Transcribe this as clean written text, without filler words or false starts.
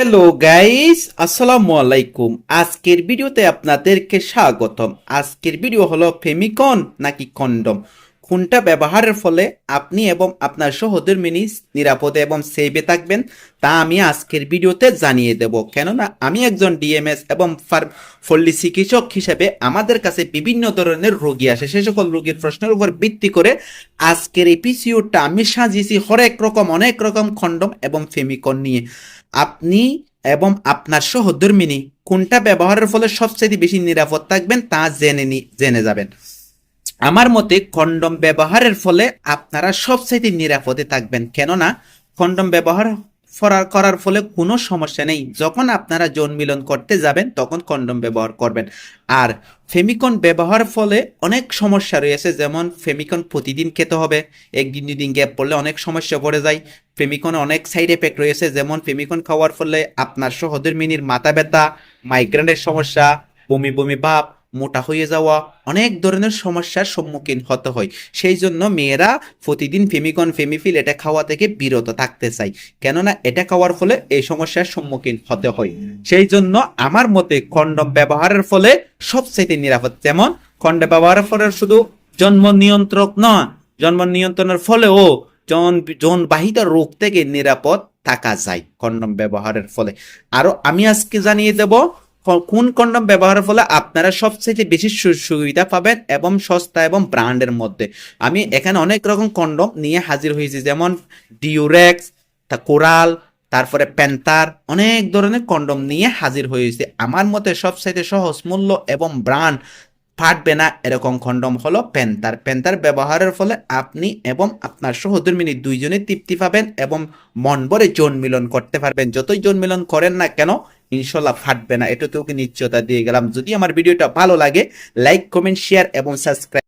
Hello guys, আসসালামু আলাইকুম। আজকের ভিডিওতে আপনাদেরকে স্বাগতম। আজকের ভিডিও হলো ফেমিকন নাকি কন্ডম, কোনটা ব্যবহারের ফলে আপনি এবং আপনার সহধর্মিণী নিরাপদে এবং সেভে থাকবেন তা আমি আজকের ভিডিওতে জানিয়ে দেব। কেননা আমি একজন ডিএমএস এবং পল্লী চিকিৎসক হিসেবে আমাদের কাছে বিভিন্ন ধরনের রোগী আসে, সে সকল রোগীর প্রশ্নের উপর ভিত্তি করে আজকের এপিসোডটা আমি সাজিয়েছি অনেক রকম কন্ডম এবং ফেমিকন নিয়ে। আপনি এবং আপনার সহধর্মিণী কোনটা ব্যবহারের ফলে সবচেয়ে বেশি নিরাপদ থাকবেন তা জেনে যাবেন। আমার মতে কন্ডম ব্যবহারের ফলে আপনারা সবচেয়ে নিরাপদে থাকবেন, কেননা কন্ডম ব্যবহার করার ফলে কোনো সমস্যা নেই। যখন আপনারা যৌন মিলন করতে যাবেন তখন কন্ডম ব্যবহার করবেন। আর ফেমিকন ব্যবহার ফলে অনেক সমস্যা রয়েছে, যেমন ফেমিকন প্রতিদিন খেতে হবে, একদিন দুদিন গ্যাপ পড়লে অনেক সমস্যা পড়ে যায়। ফেমিকন অনেক সাইড এফেক্ট রয়েছে, যেমন ফেমিকন খাওয়ার ফলে আপনার সহধর্মিণীর মাথা ব্যথা, মাইগ্রেনের সমস্যা, বমি বমি ভাব, মোটা হয়ে যাওয়া, অনেক ধরনের সমস্যার সম্মুখীন হতে হয়। সেই জন্য মেয়েরা প্রতিদিন ফেমিকন ফেমিফিল এটা খাওয়া থেকে বিরত থাকতে চাই, কেননা এটা খাওয়ার ফলে এই সমস্যার সম্মুখীন হতে হয়। সেই জন্য আমার মতে কন্ডম ব্যবহারের ফলে সবচেয়ে নিরাপদ। যেমন কন্ডম ব্যবহারের ফলে শুধু জন্ম নিয়ন্ত্রক নয়, জন্ম নিয়ন্ত্রণের ফলেও যৌনবাহিত রোগ থেকে নিরাপদ থাকা যায় কন্ডম ব্যবহারের ফলে। আরো আমি আজকে জানিয়ে দেব কোন কন্ডম ব্যবহারের ফলে আপনারা সবচেয়ে বেশি সুবিধা পাবেন এবং সস্তা এবং ব্র্যান্ডের মধ্যে। আমি এখানে অনেক রকম কন্ডম নিয়ে হাজির হয়েছি, যেমন ডিউরেক্স, কোরাল, তারপরে প্যান্থার, অনেক ধরনের কন্ডম নিয়ে হাজির হয়েছে। আমার মতে সবচেয়ে সহজ মূল্য এবং ব্র্যান্ড ফাটবে না এরকম কন্ডম হলো প্যান্থার। প্যান্থার ব্যবহারের ফলে আপনি এবং আপনার সহধর্মিণী দুইজনে তৃপ্তি পাবেন এবং মন ভরে যৌন মিলন করতে পারবেন। যতই যৌন মিলন করেন না কেন ইনশাল্লাহ ফাটবে না, এটা তোকে নিশ্চয়তা দিয়ে গেলাম। যদি আমার ভিডিওটা ভালো লাগে লাইক কমেন্ট শেয়ার এবং সাবস্ক্রাইব